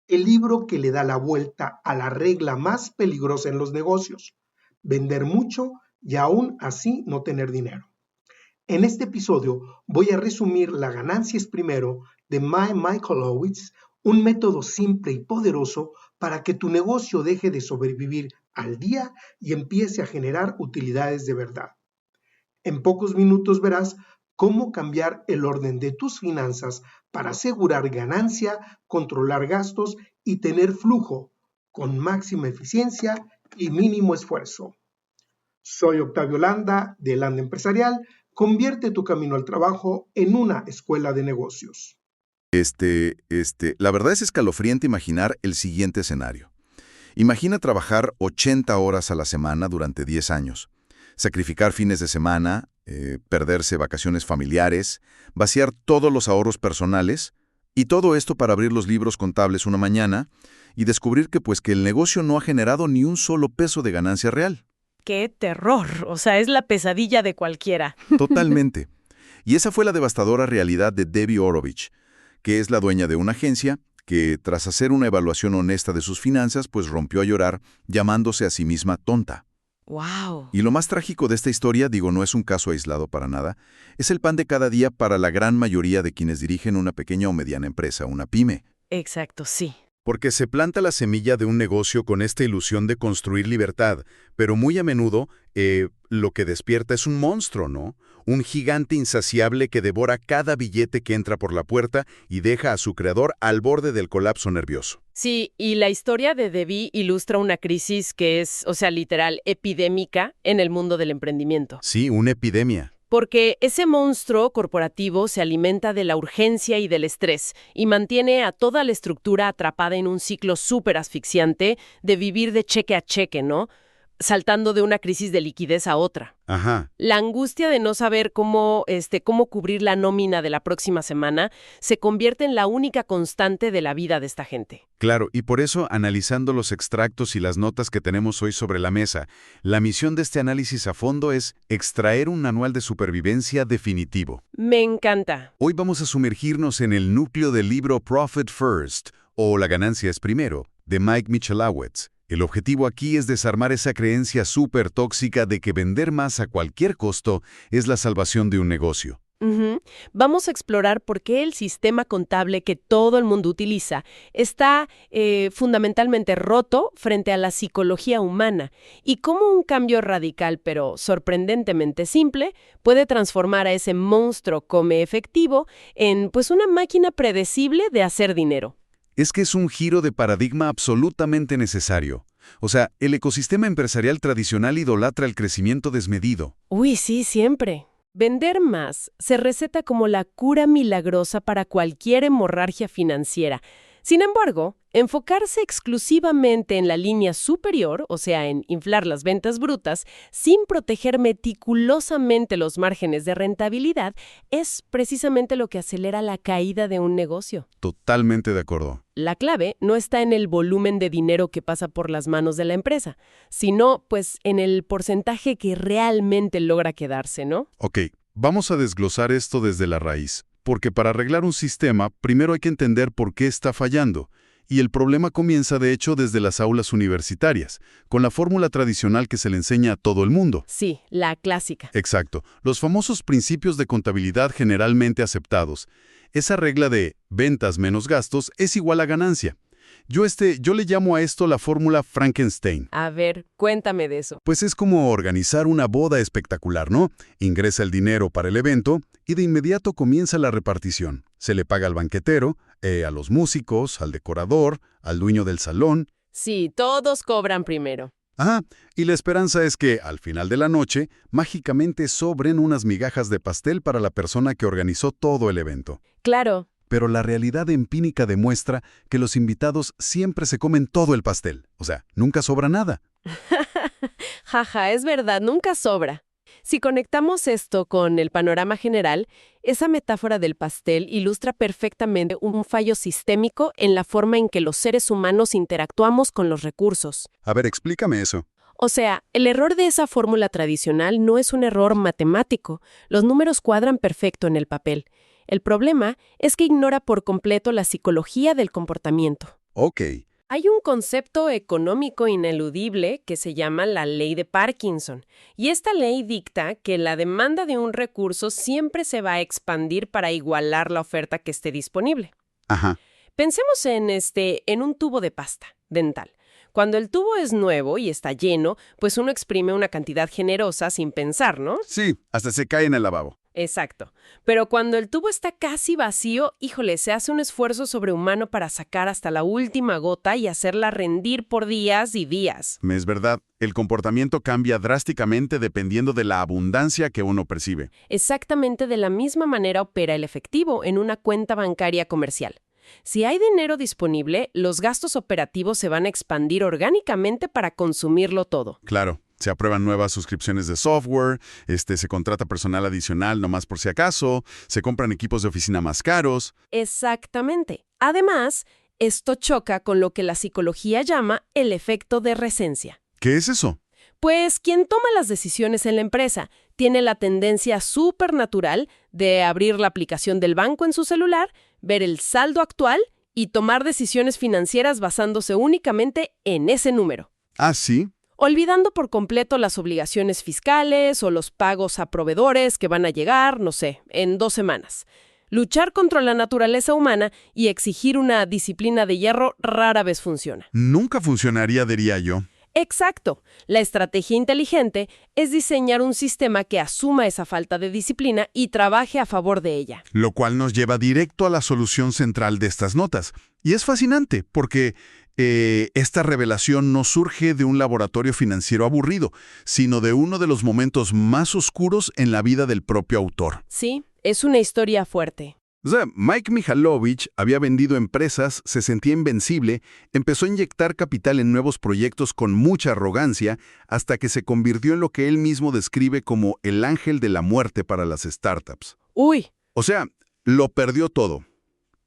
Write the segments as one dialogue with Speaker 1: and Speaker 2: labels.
Speaker 1: el libro que le da la vuelta a la regla más peligrosa en los negocios: vender mucho y aún así no tener dinero. En este episodio voy a resumir La ganancia es primero de Mike Michalowicz, un método simple y poderoso para que tu negocio deje de sobrevivir al día y empiece a generar utilidades de verdad. En pocos minutos verás cómo cambiar el orden de tus finanzas para asegurar ganancia, controlar gastos y tener flujo con máxima eficiencia y mínimo esfuerzo. Soy Octavio Landa de Landa Empresarial. Convierte tu camino al trabajo en una escuela de negocios.
Speaker 2: La verdad es escalofriante imaginar el siguiente escenario. Imagina trabajar 80 horas a la semana durante 10 años, sacrificar fines de semana, perderse vacaciones familiares, vaciar todos los ahorros personales, y todo esto para abrir los libros contables una mañana y descubrir que el negocio no ha generado ni un solo peso de ganancia real.
Speaker 3: ¡Qué terror! O sea, es la pesadilla de cualquiera.
Speaker 2: Totalmente. Y esa fue la devastadora realidad de Debbie Orovich, que es la dueña de una agencia que, tras hacer una evaluación honesta de sus finanzas, rompió a llorar, llamándose a sí misma tonta.
Speaker 3: ¡Wow!
Speaker 2: Y lo más trágico de esta historia, no es un caso aislado para nada, es el pan de cada día para la gran mayoría de quienes dirigen una pequeña o mediana empresa, una pyme.
Speaker 3: Exacto, sí.
Speaker 4: Porque se planta la semilla de un negocio con esta ilusión de construir libertad, pero muy a menudo lo que despierta es un monstruo, ¿no? Un gigante insaciable que devora cada billete que entra por la puerta y deja a su creador al borde del colapso nervioso.
Speaker 3: Sí, y la historia de Debbie ilustra una crisis que es, literal, epidémica en el mundo del emprendimiento.
Speaker 4: Sí, una epidemia.
Speaker 3: Porque ese monstruo corporativo se alimenta de la urgencia y del estrés y mantiene a toda la estructura atrapada en un ciclo súper asfixiante de vivir de cheque a cheque, ¿no? Saltando de una crisis de liquidez a otra.
Speaker 4: Ajá.
Speaker 3: La angustia de no saber cómo cubrir la nómina de la próxima semana se convierte en la única constante de la vida de esta gente.
Speaker 4: Claro, y por eso, analizando los extractos y las notas que tenemos hoy sobre la mesa, la misión de este análisis a fondo es extraer un manual de supervivencia definitivo.
Speaker 3: Me encanta.
Speaker 4: Hoy vamos a sumergirnos en el núcleo del libro Profit First, o La ganancia es primero, de Mike Michalowicz. El objetivo aquí es desarmar esa creencia súper tóxica de que vender más a cualquier costo es la salvación de un negocio.
Speaker 3: Vamos a explorar por qué el sistema contable que todo el mundo utiliza está fundamentalmente roto frente a la psicología humana y cómo un cambio radical pero sorprendentemente simple puede transformar a ese monstruo come efectivo en una máquina predecible de hacer dinero.
Speaker 4: Es que es un giro de paradigma absolutamente necesario. O sea, el ecosistema empresarial tradicional idolatra el crecimiento desmedido.
Speaker 3: Uy, sí, siempre. Vender más se receta como la cura milagrosa para cualquier hemorragia financiera. Sin embargo, enfocarse exclusivamente en la línea superior, o sea, en inflar las ventas brutas, sin proteger meticulosamente los márgenes de rentabilidad, es precisamente lo que acelera la caída de un negocio.
Speaker 4: Totalmente de acuerdo.
Speaker 3: La clave no está en el volumen de dinero que pasa por las manos de la empresa, sino, en el porcentaje que realmente logra quedarse, ¿no?
Speaker 4: Ok, vamos a desglosar esto desde la raíz. Porque para arreglar un sistema, primero hay que entender por qué está fallando. Y el problema comienza, de hecho, desde las aulas universitarias, con la fórmula tradicional que se le enseña a todo el mundo.
Speaker 3: Sí, la clásica.
Speaker 4: Exacto. Los famosos principios de contabilidad generalmente aceptados. Esa regla de ventas menos gastos es igual a ganancia. Yo le llamo a esto la fórmula Frankenstein.
Speaker 3: A ver, cuéntame de eso.
Speaker 4: Pues es como organizar una boda espectacular, ¿no? Ingresa el dinero para el evento y de inmediato comienza la repartición. Se le paga al banquetero, a los músicos, al decorador, al dueño del salón.
Speaker 3: Sí, todos cobran primero.
Speaker 4: Y la esperanza es que, al final de la noche, mágicamente sobren unas migajas de pastel para la persona que organizó todo el evento.
Speaker 3: Claro.
Speaker 4: Pero la realidad empírica demuestra que los invitados siempre se comen todo el pastel. O sea, nunca sobra nada.
Speaker 3: Jaja, es verdad, nunca sobra. Si conectamos esto con el panorama general, esa metáfora del pastel ilustra perfectamente un fallo sistémico en la forma en que los seres humanos interactuamos con los recursos.
Speaker 4: A ver, explícame eso.
Speaker 3: O sea, el error de esa fórmula tradicional no es un error matemático. Los números cuadran perfecto en el papel. El problema es que ignora por completo la psicología del comportamiento.
Speaker 4: Ok.
Speaker 3: Hay un concepto económico ineludible que se llama la ley de Parkinson, y esta ley dicta que la demanda de un recurso siempre se va a expandir para igualar la oferta que esté disponible.
Speaker 4: Ajá.
Speaker 3: Pensemos en un tubo de pasta dental. Cuando el tubo es nuevo y está lleno, pues uno exprime una cantidad generosa sin pensar, ¿no?
Speaker 4: Sí, hasta se cae en el lavabo.
Speaker 3: Exacto. Pero cuando el tubo está casi vacío, híjole, se hace un esfuerzo sobrehumano para sacar hasta la última gota y hacerla rendir por días y días.
Speaker 4: Es verdad, el comportamiento cambia drásticamente dependiendo de la abundancia que uno percibe.
Speaker 3: Exactamente de la misma manera opera el efectivo en una cuenta bancaria comercial. Si hay dinero disponible, los gastos operativos se van a expandir orgánicamente para consumirlo todo.
Speaker 4: Claro, se aprueban nuevas suscripciones de software, se contrata personal adicional nomás por si acaso, se compran equipos de oficina más caros.
Speaker 3: Exactamente. Además, esto choca con lo que la psicología llama el efecto de recencia.
Speaker 4: ¿Qué es eso?
Speaker 3: Pues quien toma las decisiones en la empresa tiene la tendencia supernatural de abrir la aplicación del banco en su celular, ver el saldo actual y tomar decisiones financieras basándose únicamente en ese número.
Speaker 4: Ah, sí.
Speaker 3: Olvidando por completo las obligaciones fiscales o los pagos a proveedores que van a llegar, no sé, en 2 semanas. Luchar contra la naturaleza humana y exigir una disciplina de hierro rara vez funciona.
Speaker 4: Nunca funcionaría, diría yo.
Speaker 3: Exacto. La estrategia inteligente es diseñar un sistema que asuma esa falta de disciplina y trabaje a favor de ella.
Speaker 4: Lo cual nos lleva directo a la solución central de estas notas. Y es fascinante, porque esta revelación no surge de un laboratorio financiero aburrido, sino de uno de los momentos más oscuros en la vida del propio autor.
Speaker 3: Sí, es una historia fuerte.
Speaker 4: O sea, Mike Mihalowicz había vendido empresas, se sentía invencible, empezó a inyectar capital en nuevos proyectos con mucha arrogancia, hasta que se convirtió en lo que él mismo describe como el ángel de la muerte para las startups.
Speaker 3: ¡Uy!
Speaker 4: O sea, lo perdió todo.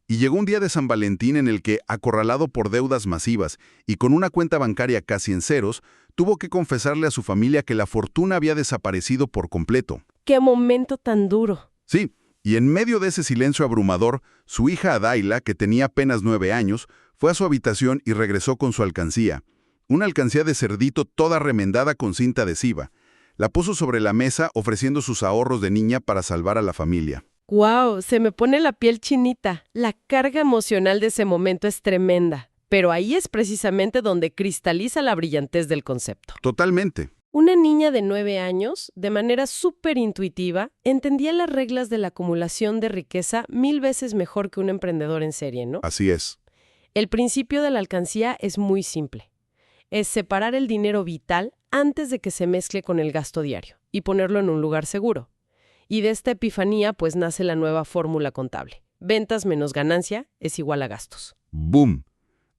Speaker 4: Y llegó un día de San Valentín en el que, acorralado por deudas masivas y con una cuenta bancaria casi en ceros, tuvo que confesarle a su familia que la fortuna había desaparecido por completo.
Speaker 3: ¡Qué momento tan duro!
Speaker 4: Sí. Y en medio de ese silencio abrumador, su hija Adaila, que tenía apenas 9 años, fue a su habitación y regresó con su alcancía. Una alcancía de cerdito toda remendada con cinta adhesiva. La puso sobre la mesa ofreciendo sus ahorros de niña para salvar a la familia.
Speaker 3: ¡Guau! Se me pone la piel chinita. La carga emocional de ese momento es tremenda. Pero ahí es precisamente donde cristaliza la brillantez del concepto.
Speaker 4: Totalmente.
Speaker 3: Una niña de 9 años, de manera súper intuitiva, entendía las reglas de la acumulación de riqueza 1000 veces mejor que un emprendedor en serie, ¿no?
Speaker 4: Así es.
Speaker 3: El principio de la alcancía es muy simple. Es separar el dinero vital antes de que se mezcle con el gasto diario y ponerlo en un lugar seguro. Y de esta epifanía, pues, nace la nueva fórmula contable. Ventas menos ganancia es igual a gastos.
Speaker 4: ¡Boom!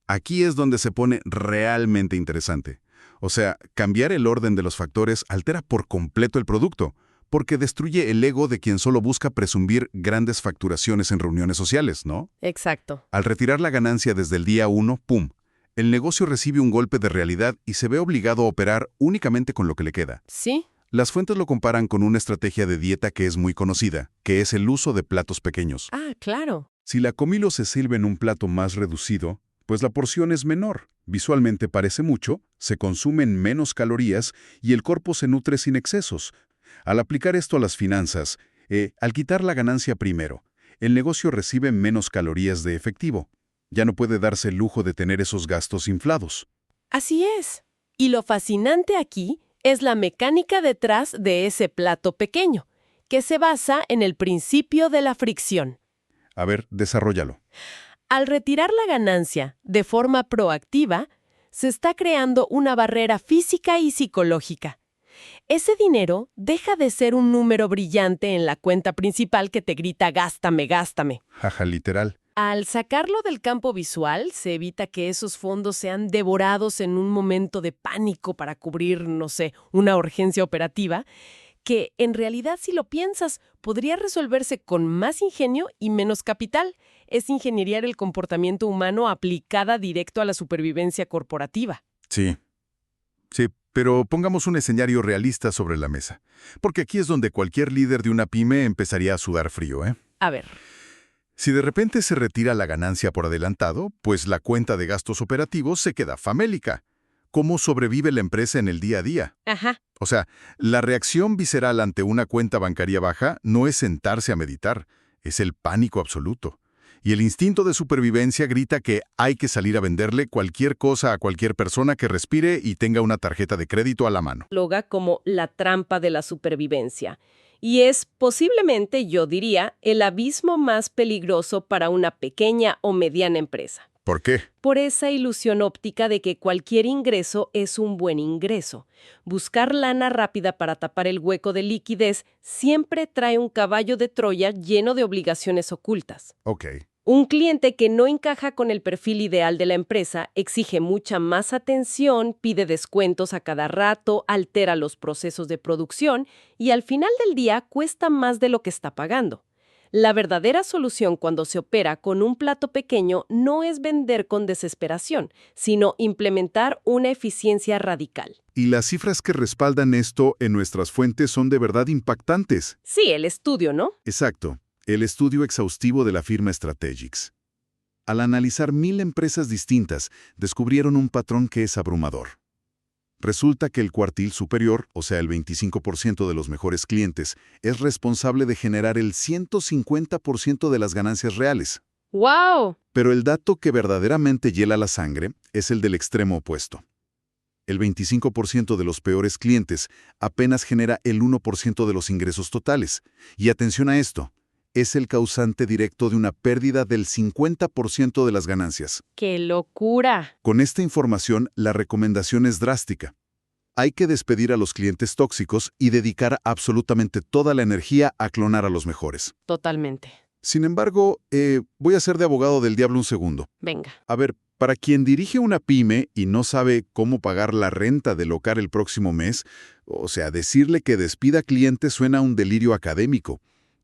Speaker 4: Aquí es donde se pone realmente interesante. O sea, cambiar el orden de los factores altera por completo el producto, porque destruye el ego de quien solo busca presumir grandes facturaciones en reuniones sociales, ¿no?
Speaker 3: Exacto.
Speaker 4: Al retirar la ganancia desde el día 1, ¡pum!, el negocio recibe un golpe de realidad y se ve obligado a operar únicamente con lo que le queda.
Speaker 3: ¿Sí?
Speaker 4: Las fuentes lo comparan con una estrategia de dieta que es muy conocida, que es el uso de platos pequeños.
Speaker 3: Ah, claro.
Speaker 4: Si la comilo se sirve en un plato más reducido, pues la porción es menor. Visualmente parece mucho, se consumen menos calorías y el cuerpo se nutre sin excesos. Al aplicar esto a las finanzas, al quitar la ganancia primero, el negocio recibe menos calorías de efectivo. Ya no puede darse el lujo de tener esos gastos inflados.
Speaker 3: Así es. Y lo fascinante aquí es la mecánica detrás de ese plato pequeño, que se basa en el principio de la fricción.
Speaker 4: A ver, desarróllalo.
Speaker 3: Al retirar la ganancia de forma proactiva, se está creando una barrera física y psicológica. Ese dinero deja de ser un número brillante en la cuenta principal que te grita gástame, gástame.
Speaker 4: Jaja, literal.
Speaker 3: Al sacarlo del campo visual, se evita que esos fondos sean devorados en un momento de pánico para cubrir, no sé, una urgencia operativa, que en realidad, si lo piensas, podría resolverse con más ingenio y menos capital. Es ingeniar el comportamiento humano aplicada directo a la supervivencia corporativa.
Speaker 4: Sí. Sí, pero pongamos un escenario realista sobre la mesa. Porque aquí es donde cualquier líder de una pyme empezaría a sudar frío, ¿eh?
Speaker 3: A ver.
Speaker 4: Si de repente se retira la ganancia por adelantado, pues la cuenta de gastos operativos se queda famélica. ¿Cómo sobrevive la empresa en el día a día?
Speaker 3: Ajá.
Speaker 4: O sea, la reacción visceral ante una cuenta bancaria baja no es sentarse a meditar, es el pánico absoluto. Y el instinto de supervivencia grita que hay que salir a venderle cualquier cosa a cualquier persona que respire y tenga una tarjeta de crédito a la mano.
Speaker 3: Loga como la trampa de la supervivencia. Y es posiblemente, yo diría, el abismo más peligroso para una pequeña o mediana empresa.
Speaker 4: ¿Por qué?
Speaker 3: Por esa ilusión óptica de que cualquier ingreso es un buen ingreso. Buscar lana rápida para tapar el hueco de liquidez siempre trae un caballo de Troya lleno de obligaciones ocultas.
Speaker 4: Ok.
Speaker 3: Un cliente que no encaja con el perfil ideal de la empresa exige mucha más atención, pide descuentos a cada rato, altera los procesos de producción y al final del día cuesta más de lo que está pagando. La verdadera solución cuando se opera con un plato pequeño no es vender con desesperación, sino implementar una eficiencia radical.
Speaker 4: Y las cifras que respaldan esto en nuestras fuentes son de verdad impactantes.
Speaker 3: Sí, el estudio, ¿no?
Speaker 4: Exacto. El estudio exhaustivo de la firma Strategics. Al analizar 1000 empresas distintas, descubrieron un patrón que es abrumador. Resulta que el cuartil superior, o sea, el 25% de los mejores clientes, es responsable de generar el 150% de las ganancias reales.
Speaker 3: ¡Wow!
Speaker 4: Pero el dato que verdaderamente hiela la sangre es el del extremo opuesto. El 25% de los peores clientes apenas genera el 1% de los ingresos totales. Y atención a esto. Es el causante directo de una pérdida del 50% de las ganancias.
Speaker 3: ¡Qué locura!
Speaker 4: Con esta información, la recomendación es drástica. Hay que despedir a los clientes tóxicos y dedicar absolutamente toda la energía a clonar a los mejores.
Speaker 3: Totalmente.
Speaker 4: Sin embargo, voy a ser de abogado del diablo un segundo.
Speaker 3: Venga.
Speaker 4: A ver, para quien dirige una pyme y no sabe cómo pagar la renta del local el próximo mes, o sea, decirle que despida clientes suena a un delirio académico.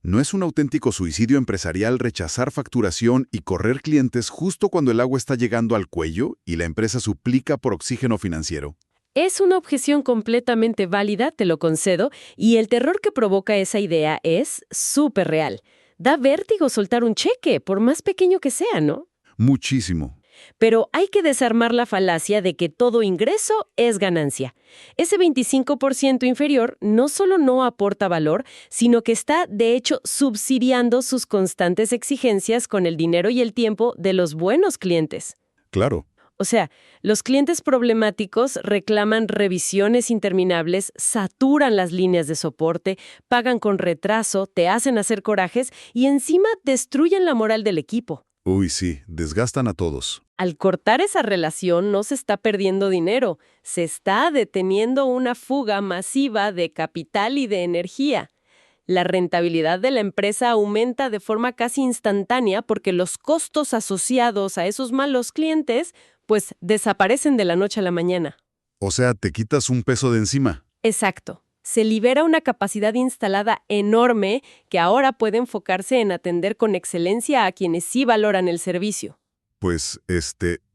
Speaker 4: ¿No es un auténtico suicidio empresarial rechazar facturación y correr clientes justo cuando el agua está llegando al cuello y la empresa suplica por oxígeno financiero?
Speaker 3: Es una objeción completamente válida, te lo concedo, y el terror que provoca esa idea es súper real. Da vértigo soltar un cheque, por más pequeño que sea, ¿no?
Speaker 4: Muchísimo.
Speaker 3: Pero hay que desarmar la falacia de que todo ingreso es ganancia. Ese 25% inferior no solo no aporta valor, sino que está, de hecho, subsidiando sus constantes exigencias con el dinero y el tiempo de los buenos clientes.
Speaker 4: Claro.
Speaker 3: O sea, los clientes problemáticos reclaman revisiones interminables, saturan las líneas de soporte, pagan con retraso, te hacen hacer corajes y encima destruyen la moral del equipo.
Speaker 4: Uy, sí, desgastan a todos.
Speaker 3: Al cortar esa relación no se está perdiendo dinero, se está deteniendo una fuga masiva de capital y de energía. La rentabilidad de la empresa aumenta de forma casi instantánea porque los costos asociados a esos malos clientes, pues, desaparecen de la noche a la mañana.
Speaker 4: O sea, te quitas un peso de encima.
Speaker 3: Exacto. Se libera una capacidad instalada enorme que ahora puede enfocarse en atender con excelencia a quienes sí valoran el servicio.
Speaker 4: Pues,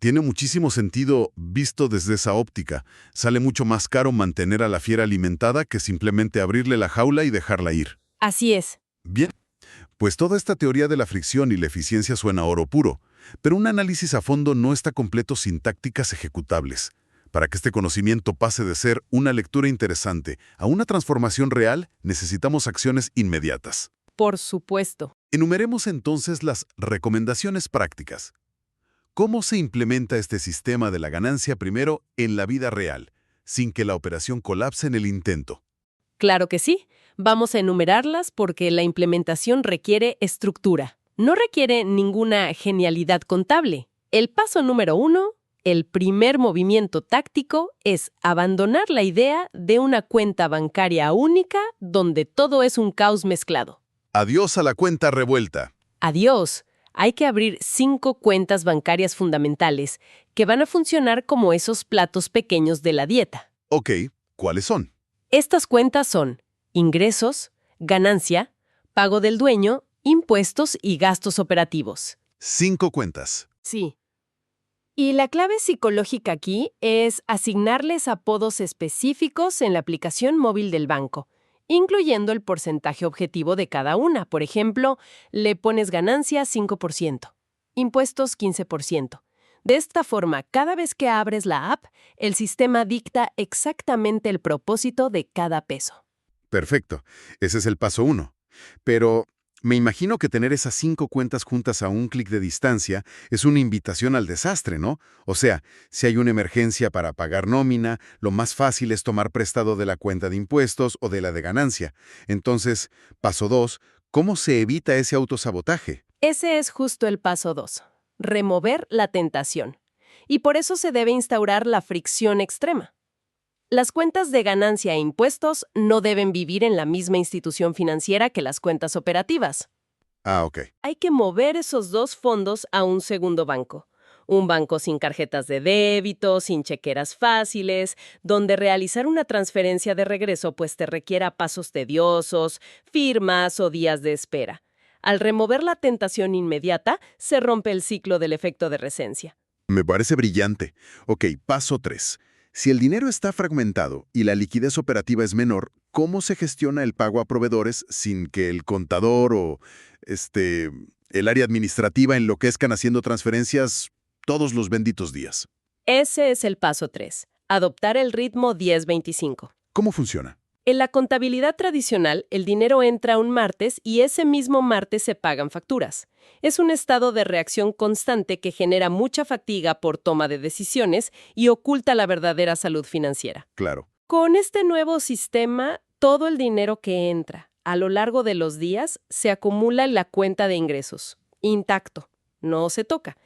Speaker 4: tiene muchísimo sentido visto desde esa óptica. Sale mucho más caro mantener a la fiera alimentada que simplemente abrirle la jaula y dejarla ir.
Speaker 3: Así es.
Speaker 4: Bien, pues toda esta teoría de la fricción y la eficiencia suena a oro puro, pero un análisis a fondo no está completo sin tácticas ejecutables. Para que este conocimiento pase de ser una lectura interesante a una transformación real, necesitamos acciones inmediatas.
Speaker 3: Por supuesto.
Speaker 4: Enumeremos entonces las recomendaciones prácticas. ¿Cómo se implementa este sistema de la ganancia primero en la vida real, sin que la operación colapse en el intento?
Speaker 3: Claro que sí. Vamos a enumerarlas porque la implementación requiere estructura. No requiere ninguna genialidad contable. El paso número 1, el primer movimiento táctico, es abandonar la idea de una cuenta bancaria única donde todo es un caos mezclado.
Speaker 4: Adiós a la cuenta revuelta.
Speaker 3: Adiós. Hay que abrir 5 cuentas bancarias fundamentales que van a funcionar como esos platos pequeños de la dieta.
Speaker 4: Ok, ¿cuáles son?
Speaker 3: Estas cuentas son ingresos, ganancia, pago del dueño, impuestos y gastos operativos.
Speaker 4: 5 cuentas.
Speaker 3: Sí. Y la clave psicológica aquí es asignarles apodos específicos en la aplicación móvil del banco. incluyendo el porcentaje objetivo de cada una. Por ejemplo, le pones ganancia 5%, impuestos 15%. De esta forma, cada vez que abres la app, el sistema dicta exactamente el propósito de cada peso.
Speaker 4: Perfecto. Ese es el paso 1. Pero me imagino que tener esas 5 cuentas juntas a un clic de distancia es una invitación al desastre, ¿no? O sea, si hay una emergencia para pagar nómina, lo más fácil es tomar prestado de la cuenta de impuestos o de la de ganancia. Entonces, paso 2, ¿cómo se evita ese autosabotaje?
Speaker 3: Ese es justo el paso 2. Remover la tentación. Y por eso se debe instaurar la fricción extrema. Las cuentas de ganancia e impuestos no deben vivir en la misma institución financiera que las cuentas operativas.
Speaker 4: Ah, ok.
Speaker 3: Hay que mover esos dos fondos a un segundo banco. Un banco sin tarjetas de débito, sin chequeras fáciles, donde realizar una transferencia de regreso pues te requiera pasos tediosos, firmas o días de espera. Al remover la tentación inmediata, se rompe el ciclo del efecto de recencia.
Speaker 4: Me parece brillante. Ok, paso 3. Si el dinero está fragmentado y la liquidez operativa es menor, ¿cómo se gestiona el pago a proveedores sin que el contador o el área administrativa enloquezcan haciendo transferencias todos los benditos días?
Speaker 3: Ese es el paso 3. Adoptar el ritmo 10-25.
Speaker 4: ¿Cómo funciona?
Speaker 3: En la contabilidad tradicional, el dinero entra un martes y ese mismo martes se pagan facturas. Es un estado de reacción constante que genera mucha fatiga por toma de decisiones y oculta la verdadera salud financiera.
Speaker 4: Claro.
Speaker 3: Con este nuevo sistema, todo el dinero que entra a lo largo de los días se acumula en la cuenta de ingresos, intacto, no se toca.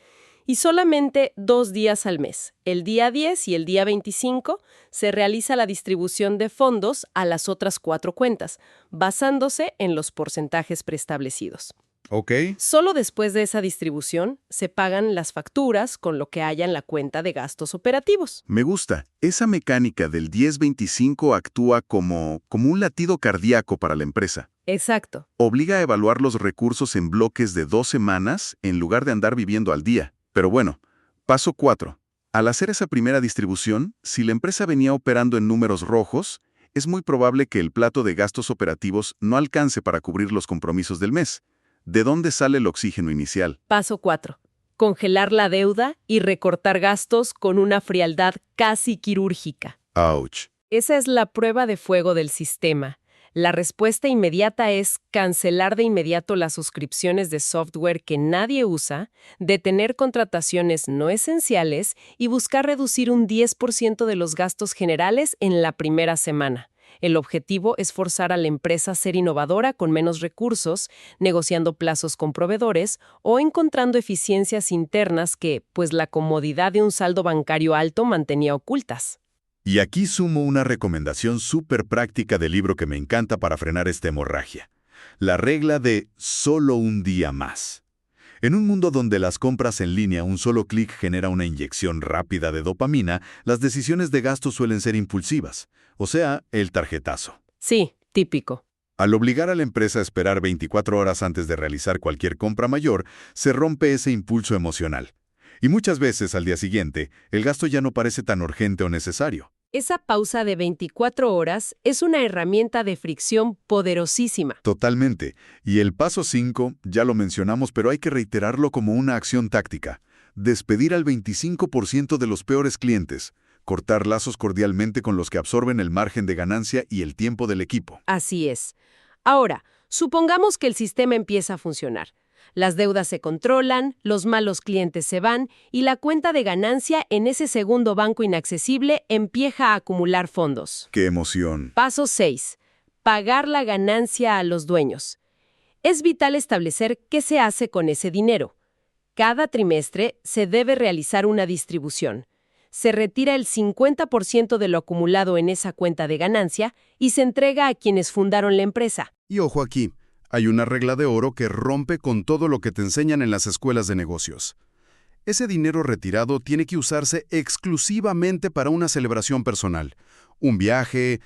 Speaker 3: Y solamente 2 días al mes, el día 10 y el día 25, se realiza la distribución de fondos a las otras 4 cuentas, basándose en los porcentajes preestablecidos.
Speaker 4: Ok.
Speaker 3: Solo después de esa distribución se pagan las facturas con lo que haya en la cuenta de gastos operativos.
Speaker 4: Me gusta. Esa mecánica del 10-25 actúa como un latido cardíaco para la empresa.
Speaker 3: Exacto.
Speaker 4: Obliga a evaluar los recursos en bloques de 2 semanas en lugar de andar viviendo al día. Pero bueno, paso 4. Al hacer esa primera distribución, si la empresa venía operando en números rojos, es muy probable que el plato de gastos operativos no alcance para cubrir los compromisos del mes. ¿De dónde sale el oxígeno inicial?
Speaker 3: Paso 4. Congelar la deuda y recortar gastos con una frialdad casi quirúrgica.
Speaker 4: Ouch.
Speaker 3: Esa es la prueba de fuego del sistema. La respuesta inmediata es cancelar de inmediato las suscripciones de software que nadie usa, detener contrataciones no esenciales y buscar reducir un 10% de los gastos generales en la primera semana. El objetivo es forzar a la empresa a ser innovadora con menos recursos, negociando plazos con proveedores o encontrando eficiencias internas que, pues la comodidad de un saldo bancario alto mantenía ocultas.
Speaker 4: Y aquí sumo una recomendación súper práctica del libro que me encanta para frenar esta hemorragia. La regla de solo un día más. En un mundo donde las compras en línea un solo clic genera una inyección rápida de dopamina, las decisiones de gasto suelen ser impulsivas, o sea, el tarjetazo.
Speaker 3: Sí, típico.
Speaker 4: Al obligar a la empresa a esperar 24 horas antes de realizar cualquier compra mayor, se rompe ese impulso emocional. Y muchas veces, al día siguiente, el gasto ya no parece tan urgente o necesario.
Speaker 3: Esa pausa de 24 horas es una herramienta de fricción poderosísima.
Speaker 4: Totalmente. Y el paso 5, ya lo mencionamos, pero hay que reiterarlo como una acción táctica. Despedir al 25% de los peores clientes. Cortar lazos cordialmente con los que absorben el margen de ganancia y el tiempo del equipo.
Speaker 3: Así es. Ahora, supongamos que el sistema empieza a funcionar. Las deudas se controlan, los malos clientes se van y la cuenta de ganancia en ese segundo banco inaccesible empieza a acumular fondos.
Speaker 4: ¡Qué emoción!
Speaker 3: Paso 6. Pagar la ganancia a los dueños. Es vital establecer qué se hace con ese dinero. Cada trimestre se debe realizar una distribución. Se retira el 50% de lo acumulado en esa cuenta de ganancia y se entrega a quienes fundaron la empresa.
Speaker 4: Y ojo aquí. Hay una regla de oro que rompe con todo lo que te enseñan en las escuelas de negocios. Ese dinero retirado tiene que usarse exclusivamente para una celebración personal. Un viaje,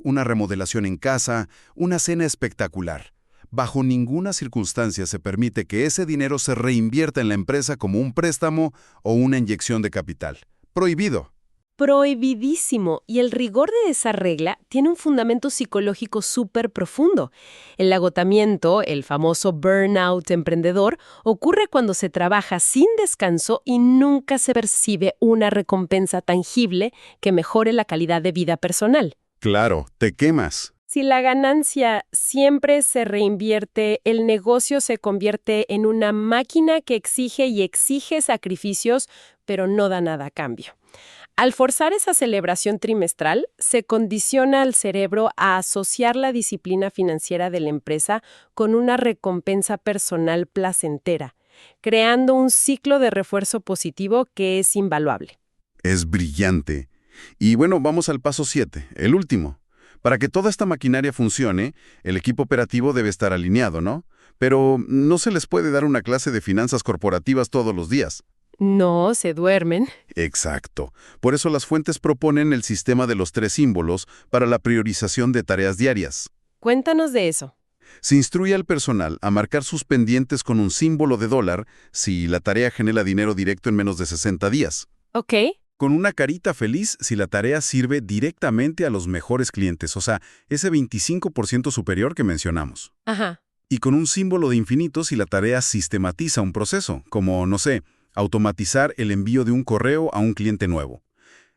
Speaker 4: una remodelación en casa, una cena espectacular. Bajo ninguna circunstancia se permite que ese dinero se reinvierta en la empresa como un préstamo o una inyección de capital. Prohibido.
Speaker 3: prohibidísimo, y el rigor de esa regla tiene un fundamento psicológico súper profundo. El agotamiento, el famoso burnout emprendedor, ocurre cuando se trabaja sin descanso y nunca se percibe una recompensa tangible que mejore la calidad de vida personal.
Speaker 4: Claro, te quemas.
Speaker 3: Si la ganancia siempre se reinvierte, el negocio se convierte en una máquina que exige y exige sacrificios, pero no da nada a cambio. Al forzar esa celebración trimestral, se condiciona al cerebro a asociar la disciplina financiera de la empresa con una recompensa personal placentera, creando un ciclo de refuerzo positivo que es invaluable.
Speaker 4: Es brillante. Y bueno, vamos al paso 7, el último. Para que toda esta maquinaria funcione, el equipo operativo debe estar alineado, ¿no? Pero no se les puede dar una clase de finanzas corporativas todos los días.
Speaker 3: No, se duermen.
Speaker 4: Exacto. Por eso las fuentes proponen el sistema de los 3 símbolos para la priorización de tareas diarias.
Speaker 3: Cuéntanos de eso.
Speaker 4: Se instruye al personal a marcar sus pendientes con un símbolo de dólar si la tarea genera dinero directo en menos de 60 días.
Speaker 3: Ok.
Speaker 4: Con una carita feliz si la tarea sirve directamente a los mejores clientes, o sea, ese 25% superior que mencionamos.
Speaker 3: Ajá.
Speaker 4: Y con un símbolo de infinito si la tarea sistematiza un proceso, como, no sé, automatizar el envío de un correo a un cliente nuevo.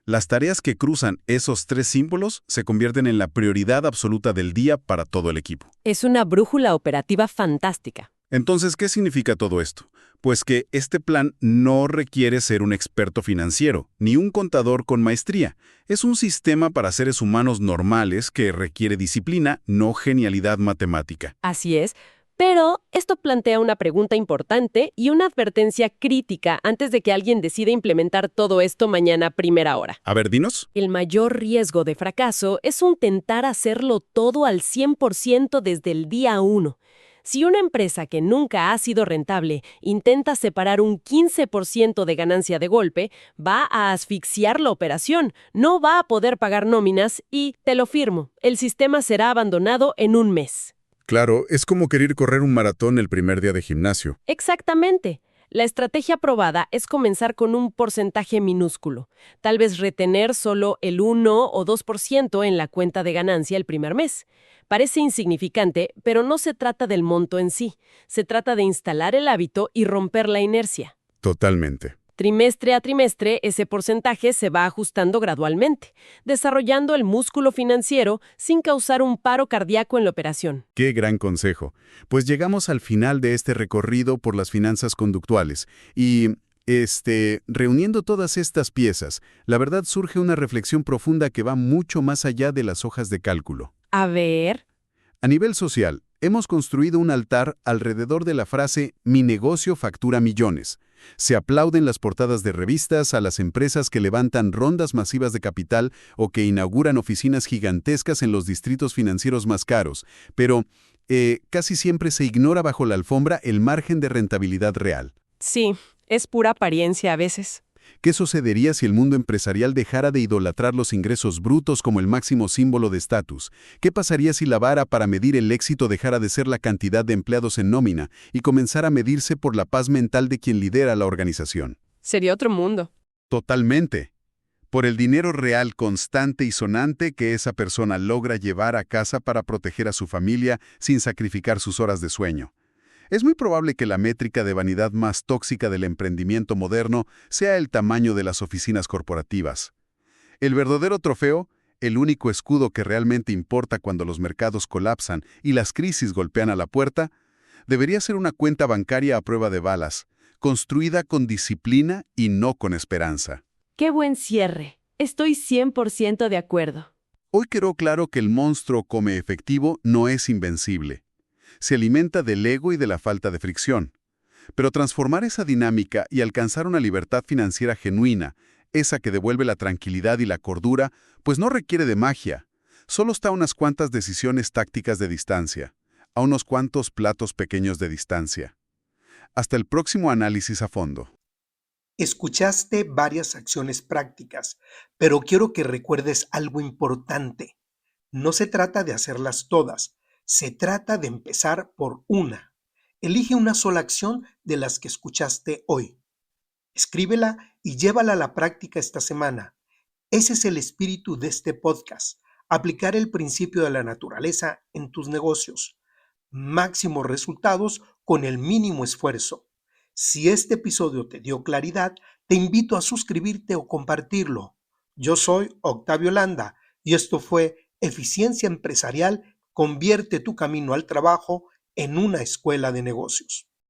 Speaker 4: Las tareas que cruzan esos 3 símbolos se convierten en la prioridad absoluta del día para todo el equipo.
Speaker 3: Es una brújula operativa fantástica.
Speaker 4: Entonces, ¿qué significa todo esto? Pues que este plan no requiere ser un experto financiero, ni un contador con maestría. Es un sistema para seres humanos normales que requiere disciplina, no genialidad matemática.
Speaker 3: Así es. Pero esto plantea una pregunta importante y una advertencia crítica antes de que alguien decida implementar todo esto mañana a primera hora.
Speaker 4: A ver, dinos.
Speaker 3: El mayor riesgo de fracaso es intentar hacerlo todo al 100% desde el día 1. Si una empresa que nunca ha sido rentable intenta separar un 15% de ganancia de golpe, va a asfixiar la operación, no va a poder pagar nóminas y, te lo firmo, el sistema será abandonado en un mes.
Speaker 4: Claro, es como querer correr un maratón el primer día de gimnasio.
Speaker 3: Exactamente. La estrategia probada es comenzar con un porcentaje minúsculo, tal vez retener solo el 1 o 2% en la cuenta de ganancia el primer mes. Parece insignificante, pero no se trata del monto en sí, se trata de instalar el hábito y romper la inercia.
Speaker 4: Totalmente.
Speaker 3: Trimestre a trimestre, ese porcentaje se va ajustando gradualmente, desarrollando el músculo financiero sin causar un paro cardíaco en la operación.
Speaker 4: Qué gran consejo. Pues llegamos al final de este recorrido por las finanzas conductuales y, reuniendo todas estas piezas, la verdad surge una reflexión profunda que va mucho más allá de las hojas de cálculo.
Speaker 3: A ver.
Speaker 4: A nivel social, hemos construido un altar alrededor de la frase «Mi negocio factura millones». Se aplauden las portadas de revistas a las empresas que levantan rondas masivas de capital o que inauguran oficinas gigantescas en los distritos financieros más caros, pero casi siempre se ignora bajo la alfombra el margen de rentabilidad real.
Speaker 3: Sí, es pura apariencia a veces.
Speaker 4: ¿Qué sucedería si el mundo empresarial dejara de idolatrar los ingresos brutos como el máximo símbolo de estatus? ¿Qué pasaría si la vara para medir el éxito dejara de ser la cantidad de empleados en nómina y comenzara a medirse por la paz mental de quien lidera la organización?
Speaker 3: Sería otro mundo.
Speaker 4: Totalmente. Por el dinero real constante y sonante que esa persona logra llevar a casa para proteger a su familia sin sacrificar sus horas de sueño. Es muy probable que la métrica de vanidad más tóxica del emprendimiento moderno sea el tamaño de las oficinas corporativas. El verdadero trofeo, el único escudo que realmente importa cuando los mercados colapsan y las crisis golpean a la puerta, debería ser una cuenta bancaria a prueba de balas, construida con disciplina y no con esperanza.
Speaker 3: ¡Qué buen cierre! Estoy 100% de acuerdo.
Speaker 4: Hoy quedó claro que el monstruo come efectivo no es invencible. Se alimenta del ego y de la falta de fricción. Pero transformar esa dinámica y alcanzar una libertad financiera genuina, esa que devuelve la tranquilidad y la cordura, pues no requiere de magia. Solo está a unas cuantas decisiones tácticas de distancia, a unos cuantos platos pequeños de distancia. Hasta el próximo análisis a fondo.
Speaker 1: Escuchaste varias acciones prácticas, pero quiero que recuerdes algo importante. No se trata de hacerlas todas. Se trata de empezar por una. Elige una sola acción de las que escuchaste hoy. Escríbela y llévala a la práctica esta semana. Ese es el espíritu de este podcast, aplicar el principio de la naturaleza en tus negocios. Máximos resultados con el mínimo esfuerzo. Si este episodio te dio claridad, te invito a suscribirte o compartirlo. Yo soy Octavio Landa y esto fue Eficiencia Empresarial. Convierte tu camino al trabajo en una escuela de negocios.